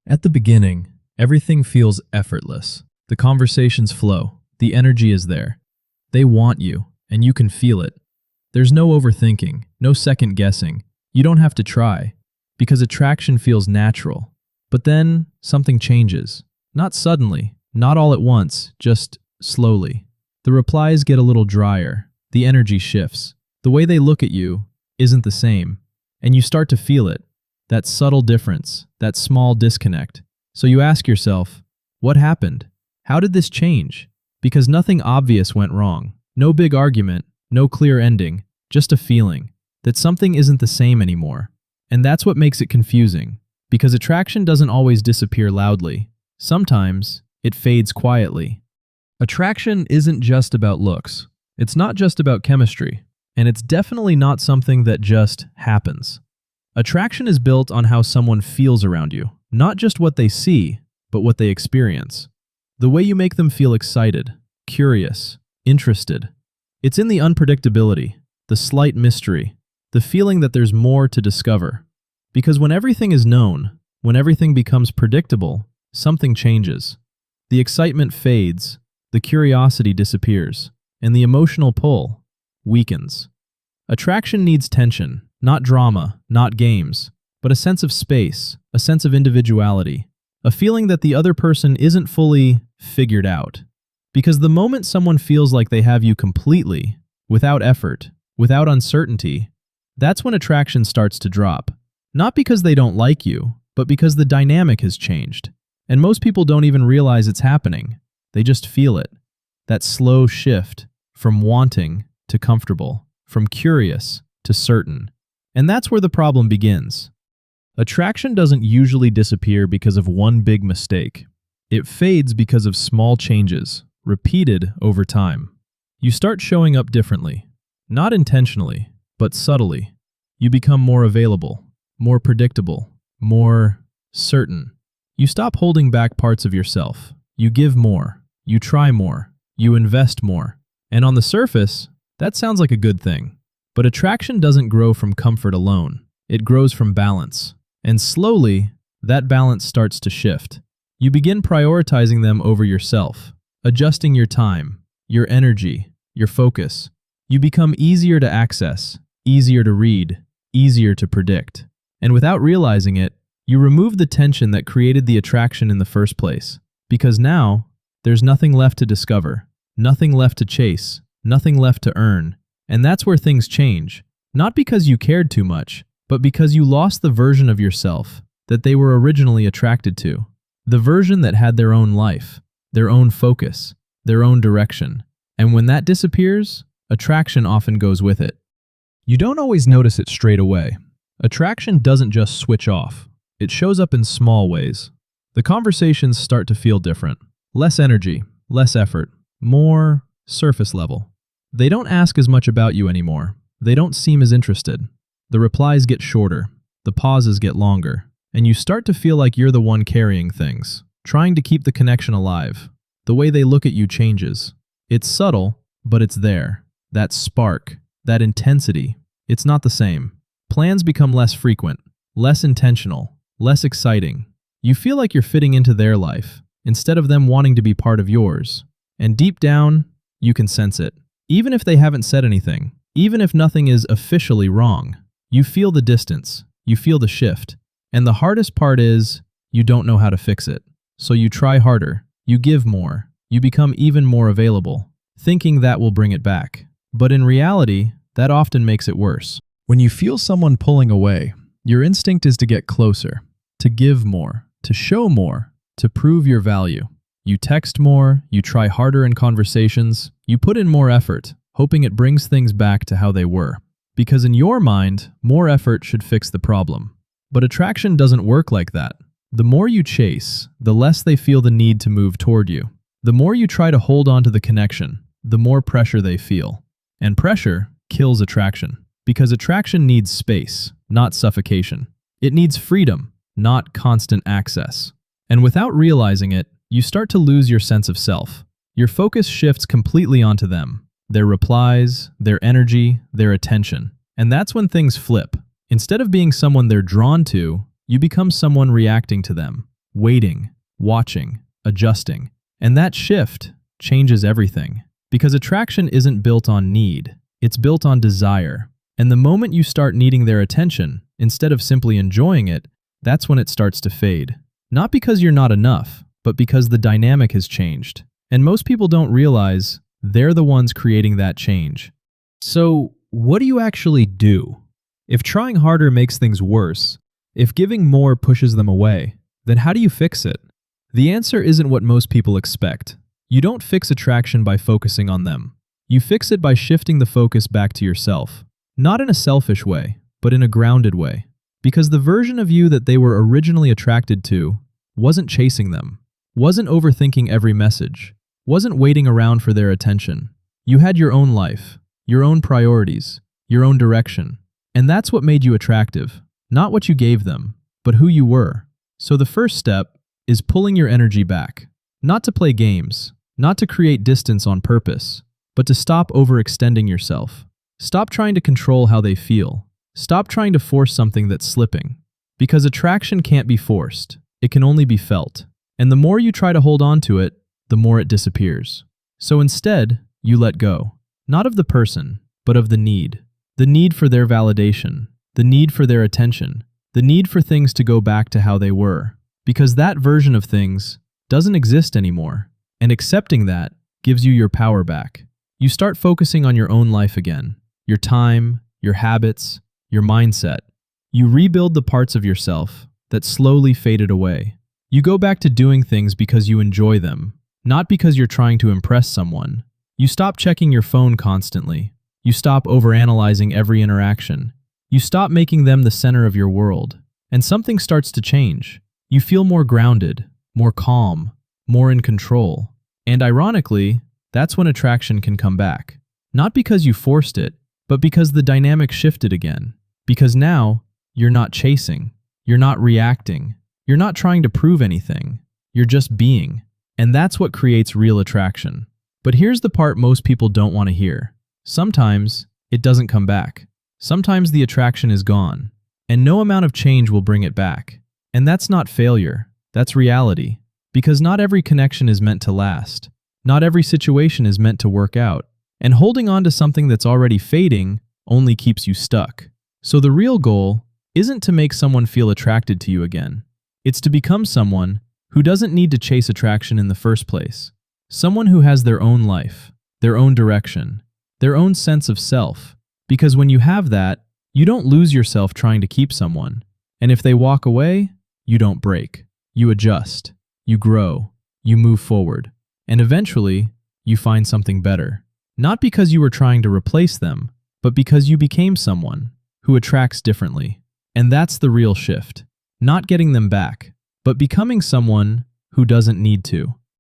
At the beginning, everything feels effortless. The conversations flow, the energy is there. They want you, and you can feel it. There's no overthinking, no second guessing. You don't have to try, because attraction feels natural. But then, something changes. Not suddenly, not all at once, just slowly. The replies get a little drier, the energy shifts. The way they look at you isn't the same, and you start to feel it. That subtle difference, that small disconnect. So you ask yourself, what happened? How did this change? Because nothing obvious went wrong. No big argument, no clear ending, just a feeling that something isn't the same anymore. And that's what makes it confusing, because attraction doesn't always disappear loudly. Sometimes it fades quietly. Attraction isn't just about looks. It's not just about chemistry, and it's definitely not something that just happens. Attraction is built on how someone feels around you, not just what they see, but what they experience. The way you make them feel excited, curious, interested. It's in the unpredictability, the slight mystery, the feeling that there's more to discover. Because when everything is known, when everything becomes predictable, something changes. The excitement fades, the curiosity disappears, and the emotional pull weakens. Attraction needs tension. Not drama, not games, but a sense of space, a sense of individuality, a feeling that the other person isn't fully figured out. Because the moment someone feels like they have you completely, without effort, without uncertainty, that's when attraction starts to drop. Not because they don't like you, but because the dynamic has changed. And most people don't even realize it's happening. They just feel it. That slow shift from wanting to comfortable, from curious to certain. And that's where the problem begins. Attraction doesn't usually disappear because of one big mistake. It fades because of small changes, repeated over time. You start showing up differently, not intentionally, but subtly. You become more available, more predictable, more certain. You stop holding back parts of yourself. You give more, you try more, you invest more. And on the surface, that sounds like a good thing. But attraction doesn't grow from comfort alone. It grows from balance. And slowly, that balance starts to shift. You begin prioritizing them over yourself, adjusting your time, your energy, your focus. You become easier to access, easier to read, easier to predict. And without realizing it, you remove the tension that created the attraction in the first place. Because now, there's nothing left to discover, nothing left to chase, nothing left to earn. And that's where things change, not because you cared too much, but because you lost the version of yourself that they were originally attracted to. The version that had their own life, their own focus, their own direction. And when that disappears, attraction often goes with it. You don't always notice it straight away. Attraction doesn't just switch off. It shows up in small ways. The conversations start to feel different. Less energy, less effort, more surface level. They don't ask as much about you anymore. They don't seem as interested. The replies get shorter. The pauses get longer. And you start to feel like you're the one carrying things, trying to keep the connection alive. The way they look at you changes. It's subtle, but it's there. That spark, that intensity, it's not the same. Plans become less frequent, less intentional, less exciting. You feel like you're fitting into their life, instead of them wanting to be part of yours. And deep down, you can sense it. Even if they haven't said anything, even if nothing is officially wrong, you feel the distance, you feel the shift. And the hardest part is, you don't know how to fix it. So you try harder, you give more, you become even more available, thinking that will bring it back. But in reality, that often makes it worse. When you feel someone pulling away, your instinct is to get closer, to give more, to show more, to prove your value. You text more, you try harder in conversations, you put in more effort, hoping it brings things back to how they were. Because in your mind, more effort should fix the problem. But attraction doesn't work like that. The more you chase, the less they feel the need to move toward you. The more you try to hold on to the connection, the more pressure they feel. And pressure kills attraction. Because attraction needs space, not suffocation. It needs freedom, not constant access. And without realizing it, you start to lose your sense of self. Your focus shifts completely onto them, their replies, their energy, their attention. And that's when things flip. Instead of being someone they're drawn to, you become someone reacting to them. waiting, watching, adjusting. And that shift changes everything. Because attraction isn't built on need, it's built on desire. And the moment you start needing their attention, instead of simply enjoying it, that's when it starts to fade. Not because you're not enough, but because the dynamic has changed. And most people don't realize they're the ones creating that change. So, what do you actually do? If trying harder makes things worse, if giving more pushes them away, then how do you fix it? The answer isn't what most people expect. You don't fix attraction by focusing on them. You fix it by shifting the focus back to yourself. Not in a selfish way, but in a grounded way. Because the version of you that they were originally attracted to wasn't chasing them, wasn't overthinking every message, wasn't waiting around for their attention. You had your own life, your own priorities, your own direction. And that's what made you attractive. Not what you gave them, but who you were. So the first step is pulling your energy back. Not to play games, not to create distance on purpose, but to stop overextending yourself. Stop trying to control how they feel. Stop trying to force something that's slipping. Because attraction can't be forced. It can only be felt. And the more you try to hold on to it, the more it disappears. So instead, you let go. Not of the person, but of the need. The need for their validation. The need for their attention. The need for things to go back to how they were. Because that version of things doesn't exist anymore. And accepting that gives you your power back. You start focusing on your own life again. Your time, your habits, your mindset. You rebuild the parts of yourself that slowly faded away. You go back to doing things because you enjoy them, not because you're trying to impress someone. You stop checking your phone constantly. You stop overanalyzing every interaction. You stop making them the center of your world. And something starts to change. You feel more grounded, more calm, more in control. And ironically, that's when attraction can come back. Not because you forced it, but because the dynamic shifted again. Because now, you're not chasing. You're not reacting. You're not trying to prove anything. You're just being. And that's what creates real attraction. But here's the part most people don't want to hear. Sometimes, it doesn't come back. Sometimes the attraction is gone. And no amount of change will bring it back. And that's not failure. That's reality. Because not every connection is meant to last. Not every situation is meant to work out. And holding on to something that's already fading only keeps you stuck. So the real goal isn't to make someone feel attracted to you again. It's to become someone who doesn't need to chase attraction in the first place. Someone who has their own life, their own direction, their own sense of self. Because when you have that, you don't lose yourself trying to keep someone. And if they walk away, you don't break. You adjust. You grow. You move forward. And eventually, you find something better. Not because you were trying to replace them, but because you became someone who attracts differently. And that's the real shift. Not getting them back, but becoming someone who doesn't need to.